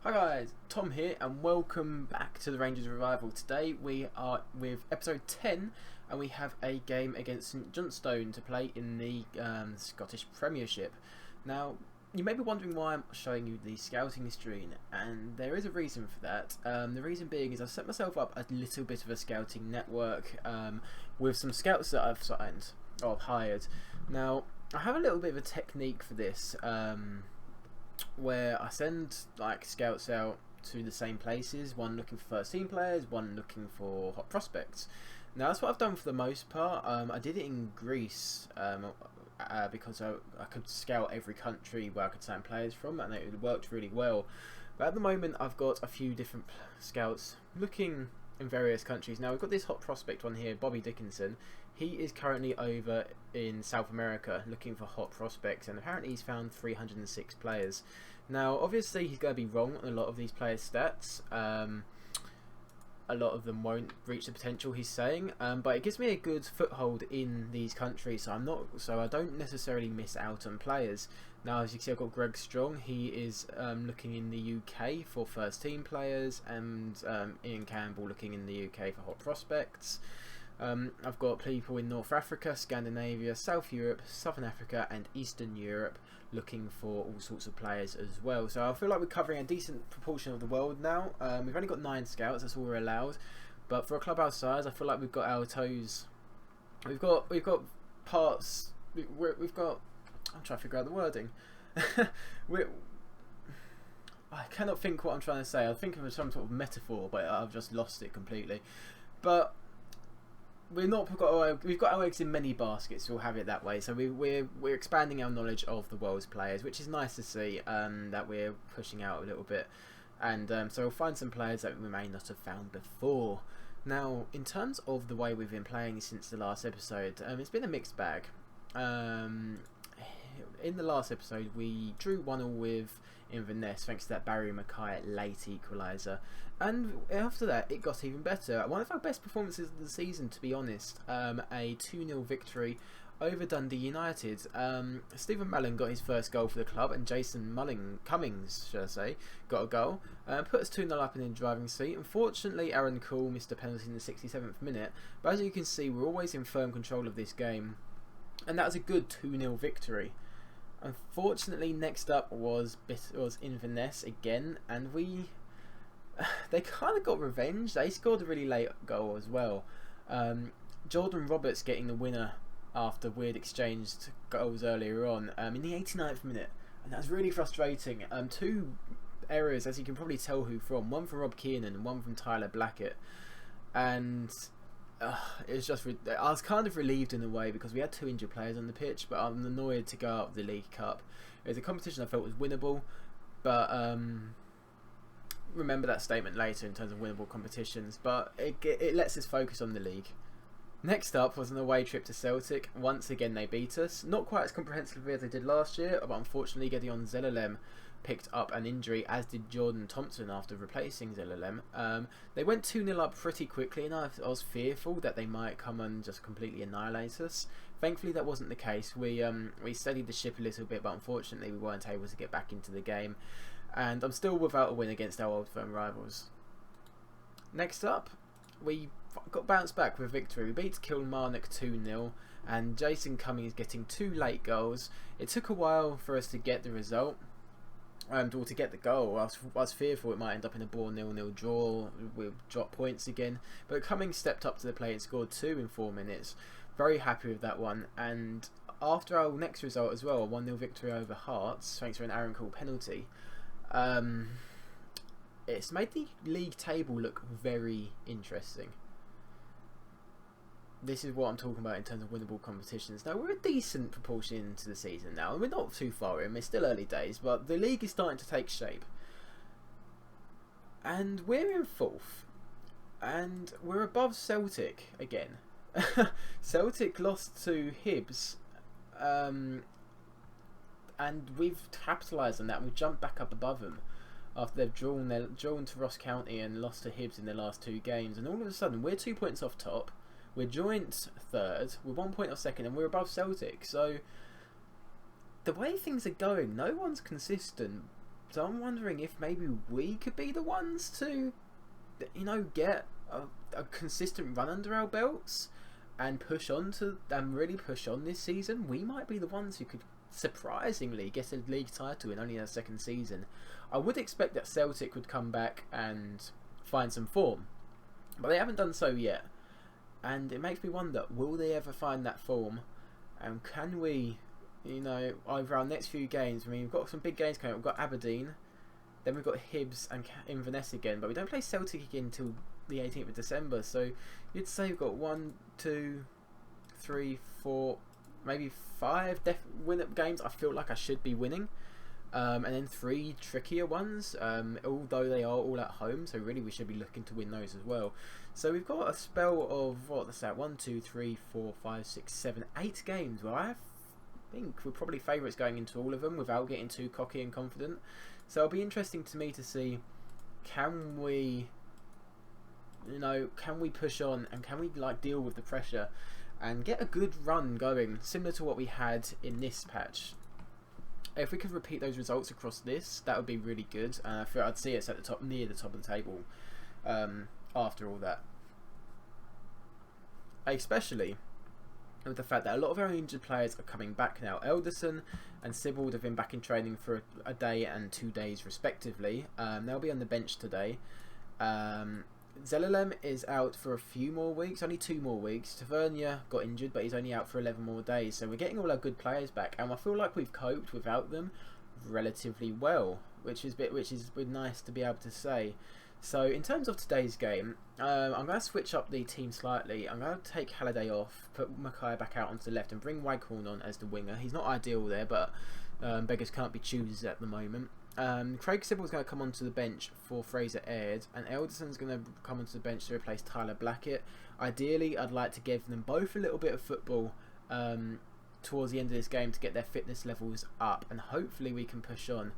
Hi guys, Tom here and welcome back to the Rangers Revival. Today we are with episode 10 and we have a game against St Johnstone to play in the Scottish Premiership. Now, you may be wondering why I'm showing you the scouting screen, and there is a reason for that. The reason being is I've set myself up a little bit of a scouting network with some scouts that I've signed or hired. Now, I have a little bit of a technique for this. Where I send like scouts out to the same places, one looking for first team players, one looking for hot prospects. Now that's what I've done for the most part. I did it in Greece because I could scout every country where I could sign players from, and it worked really well. But at the moment I've got a few different scouts looking in various countries. Now we've got this hot prospect one here, Bobby Dickinson. He is currently over in South America looking for hot prospects, and apparently he's found 306 players. Now obviously he's going to be wrong on a lot of these players' stats. A lot of them won't reach the potential he's saying, but it gives me a good foothold in these countries, so I don't necessarily miss out on players. Now, as you can see, I've got Greg Strong. He is looking in the UK for first team players, and Ian Campbell looking in the UK for hot prospects. I've got people in North Africa, Scandinavia, South Europe, Southern Africa and Eastern Europe looking for all sorts of players as well. So I feel like we're covering a decent proportion of the world now. We've only got 9 scouts, that's all we're allowed. But for a club our size, I feel like we've got our toes. We've got parts. We've got. I'm trying to figure out the wording. I cannot think what I'm trying to say. I'm thinking of some sort of metaphor, but I've just lost it completely. But we've got our eggs in many baskets. We'll have it that way. So we're expanding our knowledge of the world's players, which is nice to see. That we're pushing out a little bit, and so we'll find some players that we may not have found before. Now, in terms of the way we've been playing since the last episode, it's been a mixed bag. In the last episode, we drew 1-1 with Inverness thanks to that Barry Mackay late equaliser, and after that it got even better. One of our best performances of the season, to be honest. A 2-0 victory over Dundee United. Stephen Mallon got his first goal for the club, and Jason Cummings, should I say, got a goal. Put us 2-0 up in the driving seat. Unfortunately, Aaron Cool missed a penalty in the 67th minute, but as you can see, we're always in firm control of this game, and that was a good 2-0 victory. Unfortunately, next up was Inverness again, and they kind of got revenge. They scored a really late goal as well. Jordan Roberts getting the winner after we'd exchanged goals earlier on in the 89th minute, and that was really frustrating. 2 errors, as you can probably tell who from. One from Rob Kiernan and one from Tyler Blackett, and it was just. I was kind of relieved in a way because we had 2 injured players on the pitch, but I'm annoyed to go out of the League Cup. It was a competition I felt was winnable, but remember that statement later in terms of winnable competitions. But it lets us focus on the league. Next up was an away trip to Celtic. Once again they beat us, not quite as comprehensively as they did last year, but unfortunately Gideon Zelalem picked up an injury, as did Jordan Thompson after replacing Zelalem. They went 2-0 up pretty quickly, and I was fearful that they might come and just completely annihilate us. Thankfully that wasn't the case. We steadied the ship a little bit, but unfortunately we weren't able to get back into the game, and I'm still without a win against our old firm rivals. Next up, we got bounced back with a victory. We beat Kilmarnock 2-0, and Jason Cummings getting 2 late goals. It took a while for us to get the result, or to get the goal. I was fearful it might end up in a 0-0 draw. We'll drop points again, but Cummings stepped up to the plate and scored 2 in 4 minutes. Very happy with that one. And after our next result as well, a 1-0 victory over Hearts thanks to an Aaron Cole penalty, it's made the league table look very interesting. This is what I'm talking about in terms of winnable competitions. Now, we're a decent proportion into the season now, and we're not too far in. It's still early days, but the league is starting to take shape. And we're in 4th, and we're above Celtic again. Celtic lost to Hibs, and we've capitalised on that. We've jumped back up above them after they've drawn to Ross County and lost to Hibs in their last 2 games. And all of a sudden, we're 2 points off top. We're joint 3rd, we're 1 point off 2nd, and we're above Celtic. So the way things are going, no one's consistent So I'm wondering if maybe we could be the ones to, get a consistent run under our belts and really push on this season. We might be the ones who could surprisingly get a league title in only their second season. I would expect that Celtic would come back and find some form, but they haven't done so yet. And it makes me wonder, will they ever find that form? And can we, over our next few games, we've got some big games coming up. We've got Aberdeen, then we've got Hibs and Inverness again, but we don't play Celtic again until the 18th of December. So you'd say we've got 1, 2, 3, 4, maybe 5 win-up games I feel like I should be winning. And then 3 trickier ones, although they are all at home, so really we should be looking to win those as well. So we've got a spell of, 1, 2, 3, 4, 5, 6, 7, 8 games where I think we're probably favourites going into all of them without getting too cocky and confident. So it'll be interesting to me to see, can we push on and can we deal with the pressure and get a good run going, similar to what we had in this patch. If we could repeat those results across this, that would be really good. And I feel I'd see us at the top, near the top of the table, after all that. Especially with the fact that a lot of our injured players are coming back now. Elderson and Sibbald have been back in training for a day and 2 days respectively. They'll be on the bench today. Zelalem is out for a few more weeks, only 2 more weeks. Tavernier got injured, but he's only out for 11 more days. So we're getting all our good players back, and I feel like we've coped without them relatively well, which is nice to be able to say. So in terms of today's game, I'm going to switch up the team slightly. I'm going to take Halliday off, put Mackay back out onto the left, and bring Waghorn on as the winger. He's not ideal there, but beggars can't be choosers at the moment. Craig Sibbald's going to come onto the bench for Fraser Aird, and Elderson's going to come onto the bench to replace Tyler Blackett. Ideally, I'd like to give them both a little bit of football towards the end of this game to get their fitness levels up, and hopefully we can push on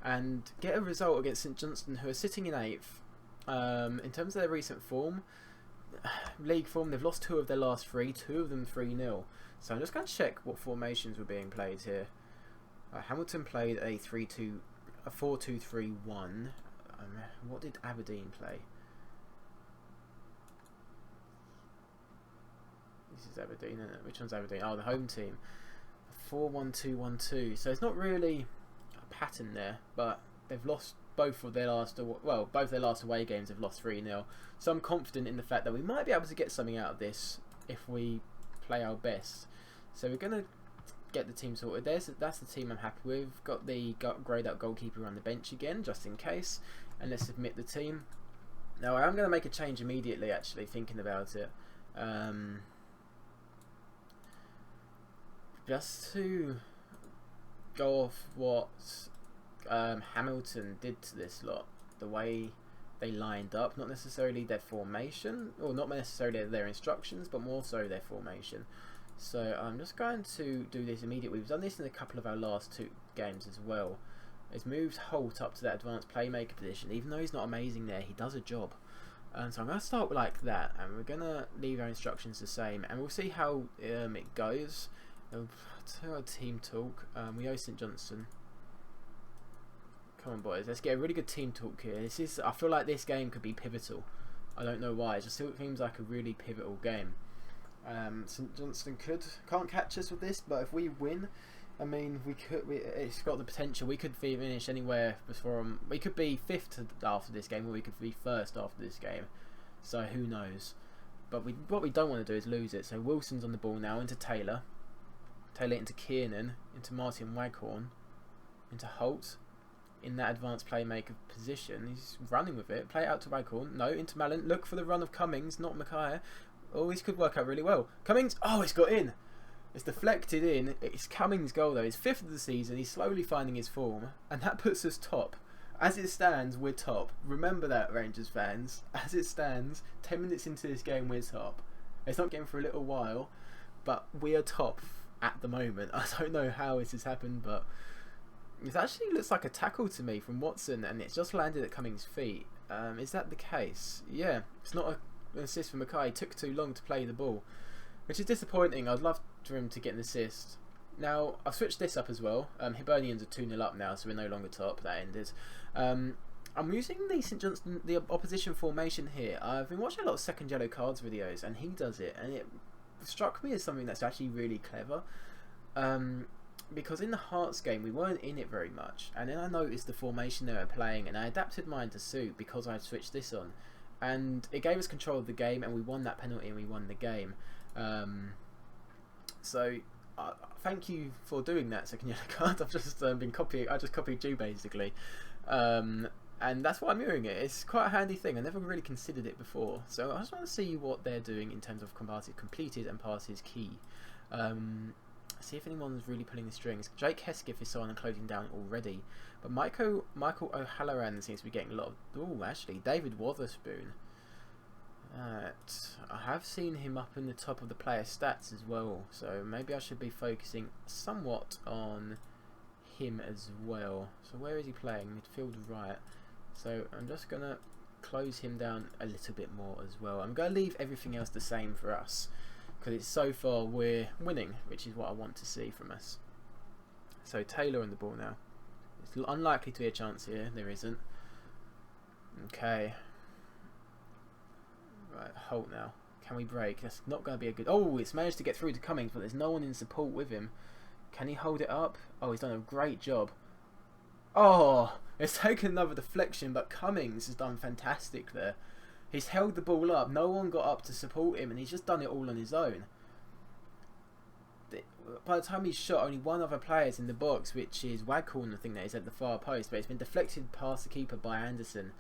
and get a result against St Johnstone, who are sitting in 8th. In terms of their recent form, league form, they've lost 2 of their last 3, 2 of them 3-0. So I'm just going to check what formations were being played here. Hamilton played a 4-2-3-1. What did Aberdeen play? This is Aberdeen, isn't it? Which one's Aberdeen? Oh, the home team. 4-1-2-1-2. So it's not really a pattern there, but they've lost both their last away games. Have lost 3-0. So I'm confident in the fact that we might be able to get something out of this if we play our best. So we're going to get the team sorted. That's the team I'm happy with. Got the greyed out goalkeeper on the bench again, just in case. And let's submit the team. Now I am going to make a change immediately, actually, thinking about it. Just to go off what Hamilton did to this lot, the way they lined up, not necessarily their formation, or not necessarily their instructions, but more so their formation. So I'm just going to do this immediately. We've done this in a couple of our last 2 games as well. It's moved Holt up to that advanced playmaker position. Even though he's not amazing there, he does a job. So I'm going to start like that, and we're going to leave our instructions the same, and we'll see how it goes. To our team talk, we owe St Johnstone. Come on, boys, let's get a really good team talk here. I feel like this game could be pivotal. I don't know why. It just seems like a really pivotal game. St Johnstone can't catch us with this, but if we win, I mean, it's got the potential. We could finish anywhere before we could be 5th after this game, or we could be 1st after this game. So who knows? But what we don't want to do is lose it. So Wilson's on the ball now into Taylor. Taylor into Kiernan, into Martin Waghorn, into Holt. In that advanced playmaker position, he's running with it. Play it out to Waghorn. No, into Mallon. Look for the run of Cummings, not Mackay. Oh, this could work out really well. Cummings! Oh, it's got in! It's deflected in. It's Cummings' goal though. It's 5th of the season. He's slowly finding his form. And that puts us top. As it stands, we're top. Remember that, Rangers fans. As it stands, 10 minutes into this game, we're top. It's not getting for a little while, but we are top at the moment. I don't know how this has happened, but it actually looks like a tackle to me from Watson, and it's just landed at Cummings' feet. Is that the case? Yeah, it's not an assist from Mackay. It took too long to play the ball, which is disappointing. I'd love for him to get an assist. Now, I've switched this up as well. Hibernians are 2-0 up now, so we're no longer top. That ended. I'm using the St Johnstone, the opposition formation here. I've been watching a lot of second yellow cards videos, and he does it, and it struck me as something that's actually really clever. Because in the Hearts game, we weren't in it very much, and then I noticed the formation they were playing, and I adapted mine to suit because I switched this on, and it gave us control of the game, and we won that penalty, and we won the game. So thank you for doing that second yellow card. I've just been copying. I just copied you basically, and that's why I'm doing it. It's quite a handy thing. I never really considered it before, so I just want to see what they're doing in terms of passes completed and passes key. See if anyone's really pulling the strings. Jake Hesketh is on and closing down already, but Michael O'Halloran seems to be getting a lot of. Oh, actually, David Wotherspoon. I have seen him up in the top of the player stats as well, so maybe I should be focusing somewhat on him as well. So where is he playing? Midfield right. So I'm just going to close him down a little bit more as well. I'm going to leave everything else the same for us, because it's so far we're winning, which is what I want to see from us. So Taylor on the ball now. It's unlikely to be a chance here. There isn't. Okay. Right, Holt now. Can we break? That's not going to be a good... Oh, it's managed to get through to Cummings, but there's no one in support with him. Can he hold it up? Oh, he's done a great job. Oh, it's taken another deflection, but Cummings has done fantastic there. He's held the ball up. No one got up to support him, and he's just done it all on his own. By the time he's shot, only one other player is in the box, which is Waghorn, I think that is at the far post, but it's been deflected past the keeper by Anderson.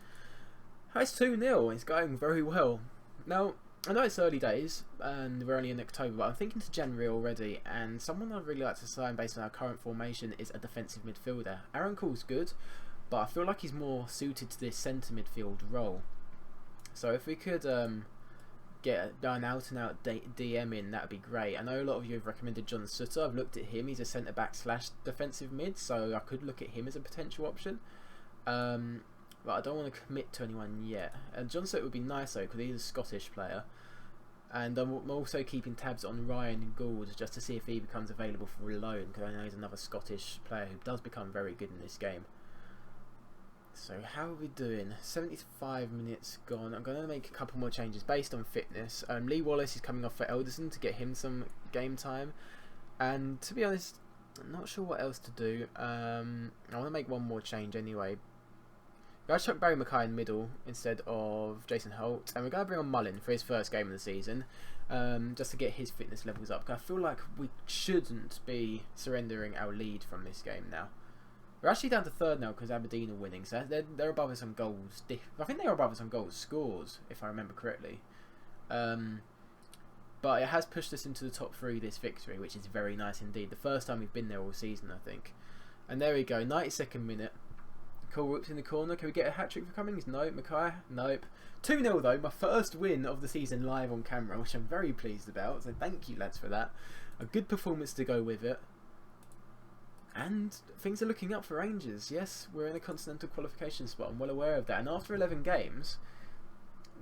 It's 2-0. It's going very well. Now, I know it's early days, and we're only in October, but I'm thinking to January already, and someone I'd really like to sign based on our current formation is a defensive midfielder. Aaron Call's good, but I feel like he's more suited to this centre midfield role. So if we could get an out-and-out DM in, that would be great. I know a lot of you have recommended John Sutter. I've looked at him. He's a centre-back / defensive mid, so I could look at him as a potential option. But I don't want to commit to anyone yet. John Sutter would be nice though, because he's a Scottish player. And I'm also keeping tabs on Ryan Gould just to see if he becomes available for a loan, because I know he's another Scottish player who does become very good in this game. So how are we doing? 75 minutes gone. I'm going to make a couple more changes based on fitness. Lee Wallace is coming off for Elderson to get him some game time. And to be honest, I'm not sure what else to do. I want to make one more change anyway. We're going to chuck Barry Mackay in the middle instead of Jason Holt. And we're going to bring on Mullin for his first game of the season. Just to get his fitness levels up. I feel like we shouldn't be surrendering our lead from this game now. We're actually down to third now because Aberdeen are winning. So they're above us on goals. I think they're above us on goals scores, if I remember correctly. But it has pushed us into the top 3 this victory, which is very nice indeed. The first time we've been there all season, I think. And there we go, 92nd minute. Cole Whoops in the corner. Can we get a hat-trick for Cummings? No. Mackay? Nope. 2-0 though. My first win of the season live on camera, which I'm very pleased about. So thank you, lads, for that. A good performance to go with it. And things are looking up for Rangers. Yes, we're in a continental qualification spot. I'm well aware of that. And after 11 games,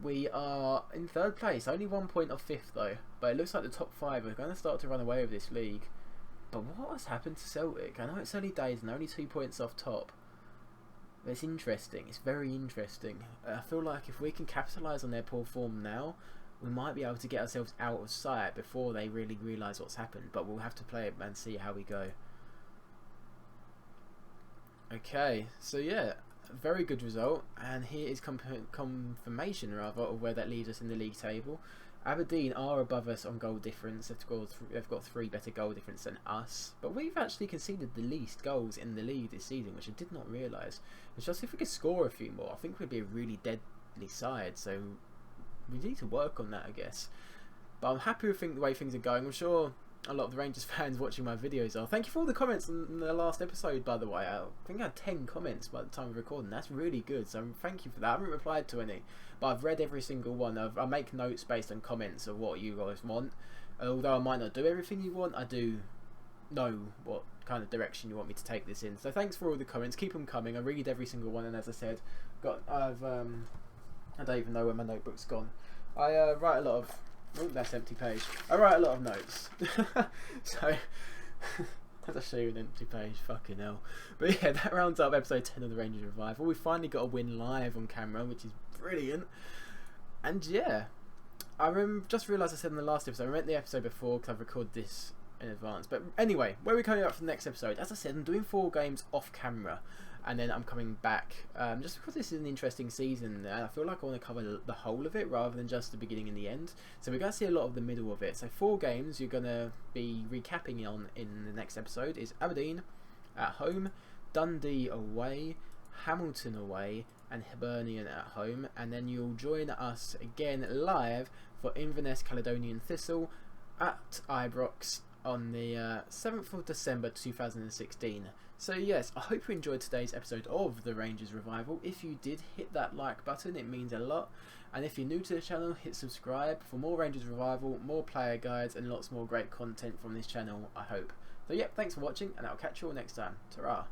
we are in 3rd place. Only 1 point off 5th though. But it looks like the top 5 are going to start to run away with this league. But what has happened to Celtic? I know it's early days and only 2 points off top. But it's interesting. It's very interesting. I feel like if we can capitalise on their poor form now, we might be able to get ourselves out of sight before they really realise what's happened. But we'll have to play it and see how we go. Okay, so yeah, very good result, and here is confirmation rather of where that leaves us in the league table. Aberdeen are above us on goal difference. They've got 3 better goal difference than us, but we've actually conceded the least goals in the league this season, which I did not realise. It's just if we could score a few more, I think we'd be a really deadly side. So we need to work on that, I guess. But I'm happy with the way things are going. I'm sure a lot of the Rangers fans watching my videos are. Thank you for all the comments on the last episode, by the way. I think I had 10 comments by the time of recording. That's really good, so thank you for that. I haven't replied to any, but I've read every single one. I make notes based on comments of what you guys want. Although I might not do everything you want, I do know what kind of direction you want me to take this in. So thanks for all the comments. Keep them coming. I read every single one, and as I said, I don't even know where my notebook's gone. I write a lot of... Oh, that's empty page. I write a lot of notes. So That's a shame, an empty page, fucking hell. But yeah, that rounds up episode 10 of the Rangers Revival. We finally got a win live on camera, which is brilliant. And yeah, just realised I said in the last episode, I meant the episode before because I've recorded this in advance. But anyway, where are we coming up for the next episode? As I said, I'm doing 4 games off camera. And then I'm coming back, just because this is an interesting season, I feel like I want to cover the whole of it rather than just the beginning and the end. So we're going to see a lot of the middle of it. So 4 games you're going to be recapping on in the next episode is Aberdeen at home, Dundee away, Hamilton away, and Hibernian at home. And then you'll join us again live for Inverness Caledonian Thistle at Ibrox on the 7th of December 2016. So yes, I hope you enjoyed today's episode of the Rangers Revival. If you did, hit that like button, it means a lot. And if you're new to the channel, hit subscribe for more Rangers Revival, more player guides and lots more great content from this channel, I hope. So yep, thanks for watching and I'll catch you all next time. Ta-ra.